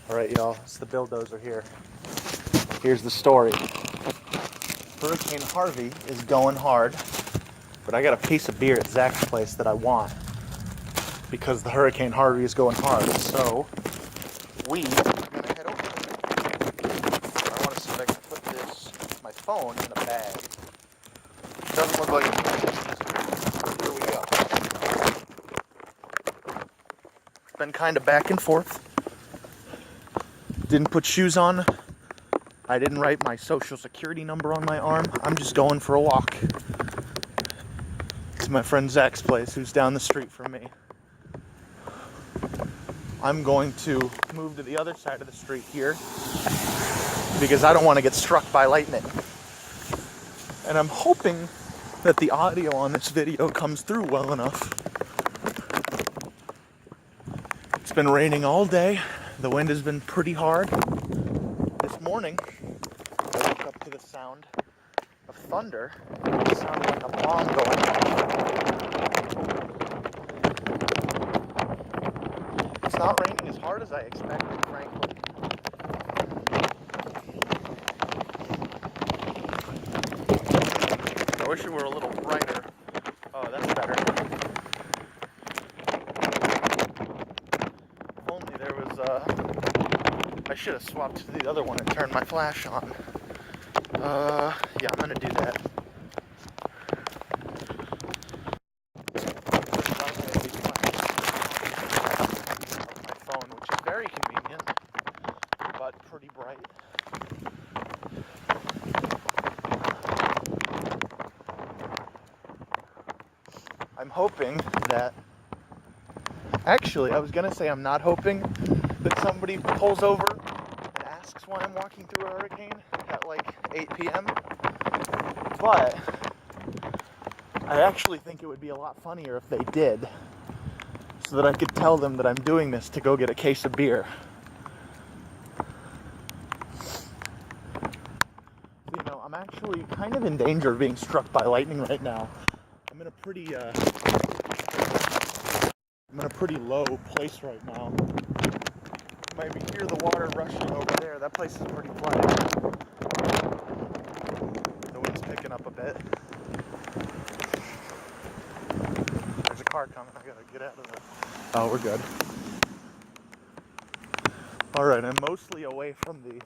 Alright, y'all, it's the BILLDOZER here. Here's the story. Hurricane Harvey is going hard, but I got a case of beer at Zach's place that I want because the Hurricane Harvey is going hard. So, we are going to head over there. I want to see if I can put my phone in a bag. Doesn't look like it's here we go. It's been kind of back and forth. Didn't put shoes on. I didn't write my social security number on my arm. I'm just going for a walk to my friend Zach's place, who's down the street from me. I'm going to move to the other side of the street here because I don't want to get struck by lightning. And I'm hoping that the audio on this video comes through well enough. It's been raining all day. The wind has been pretty hard. This morning, I woke up to the sound of thunder. It sounded like a bomb going off. It's not raining as hard as I expected, frankly. I wish it were a little brighter. Oh, that's better. If only there was I should have swapped to the other one and turned my flash on. Yeah, I'm gonna do that. My phone, which is very convenient, but pretty bright. I'm hoping that... Actually, I was gonna say I'm not hoping that somebody pulls over and asks why I'm walking through a hurricane at like 8 p.m. But I actually think it would be a lot funnier if they did, so that I could tell them that I'm doing this to go get a case of beer. So, you know, I'm actually kind of in danger of being struck by lightning right now. I'm in a pretty low place right now. You might hear the water rushing over there. That place is pretty flooded. The wind's picking up a bit. There's a car coming. I gotta get out of there. Oh, we're good. Alright, I'm mostly away from the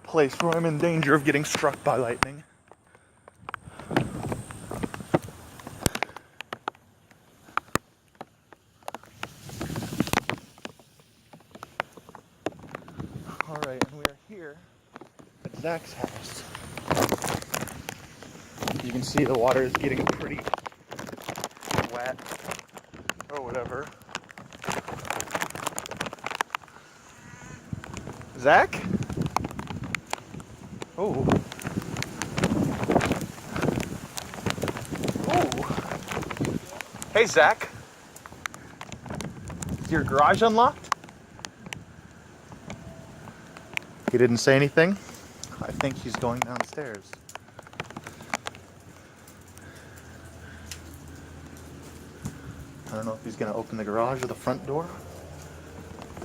place where I'm in danger of getting struck by lightning. Alright, and we are here at Zach's house. You can see the water is getting pretty wet, or whatever. Zach? Oh. Oh. Hey, Zach. Is your garage unlocked? He didn't say anything. I think he's going downstairs. I don't know if he's gonna open the garage or the front door.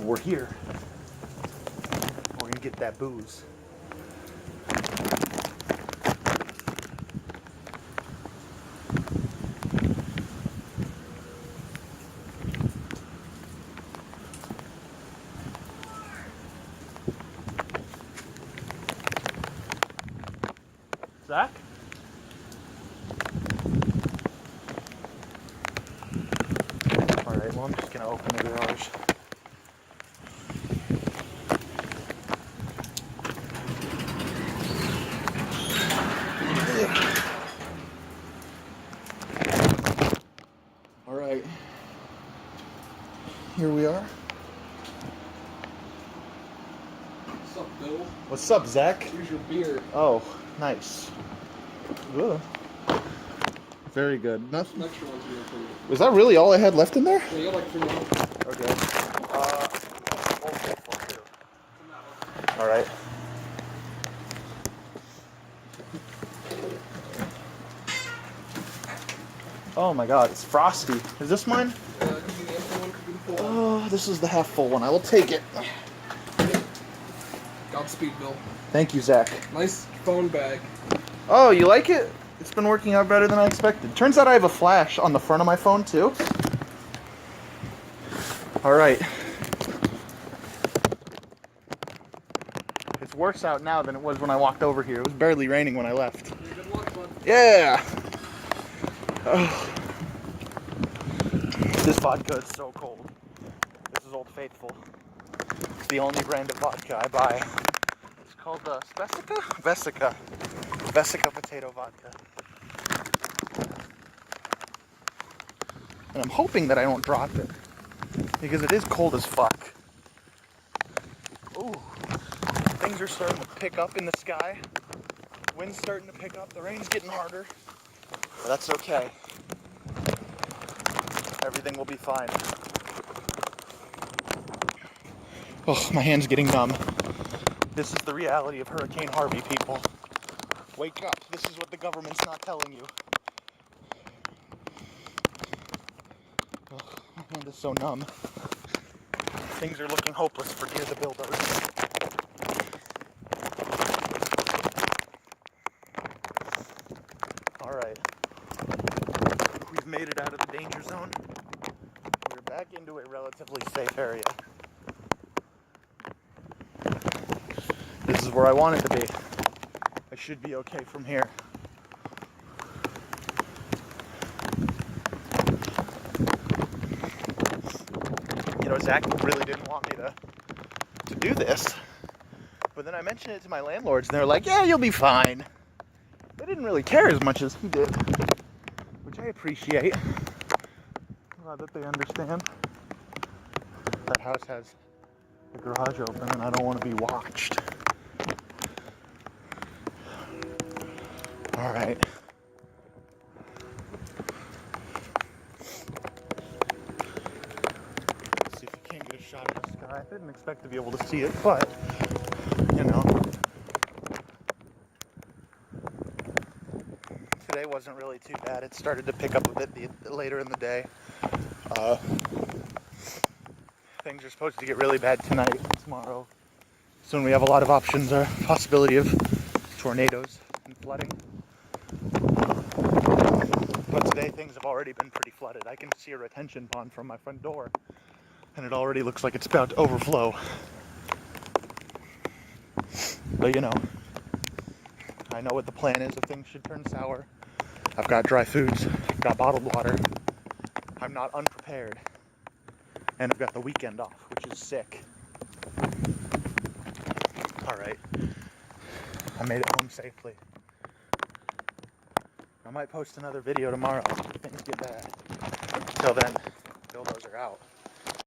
We're here. We're gonna get that booze. Zach? Alright, well, I'm just gonna open the garage. Alright. Here we are. What's up, Bill? What's up, Zach? Here's your beer. Oh, nice. Ugh. Very good. Some extra ones here for you. Was that really all I had left in there? Yeah, you got like 3 more. Okay. Alright. Oh my god, it's frosty. Is this mine? Could be the empty one, could be the full one. Oh, this is the half full one. I will take it. Godspeed, Bill. Thank you, Zach. Nice phone bag. Oh, you like it? It's been working out better than I expected. Turns out I have a flash on the front of my phone, too. All right. It's worse out now than it was when I walked over here. It was barely raining when I left. Good luck, bud. Yeah. Oh. This vodka is so cold. This is Old Faithful. It's the only brand of vodka I buy. It's called Vesica potato vodka. And I'm hoping that I don't drop it, because it is cold as fuck. Ooh, things are starting to pick up in the sky. Wind's starting to pick up. The rain's getting harder. But that's okay. Everything will be fine. Oh, my hand's getting numb. This is the reality of Hurricane Harvey, people. Wake up. This is what the government's not telling you. Oh, my hand is so numb. Things are looking hopeless for Gear the BILLDOZER. Alright. We've made it out of the danger zone. We're back into a relatively safe area. This is where I want it to be. I should be okay from here. You know, Zach really didn't want me to do this. But then I mentioned it to my landlords, and they're like, yeah, you'll be fine. They didn't really care as much as he did, which I appreciate. I'm glad that they understand. That house has the garage open, and I don't want to be watched. All right. Let's see if we can't get a shot of the sky. I didn't expect to be able to see it, but, you know. Today wasn't really too bad. It started to pick up a bit later in the day. Things are supposed to get really bad tonight and tomorrow. Soon we have a lot of options, or possibility of tornadoes and flooding. But today things have already been pretty flooded. I can see a retention pond from my front door, and it already looks like it's about to overflow. But you know, I know what the plan is if things should turn sour. I've got dry foods, I've got bottled water. I'm not unprepared. And I've got the weekend off, which is sick. Alright. I made it home safely. I might post another video tomorrow if things get bad. Till then.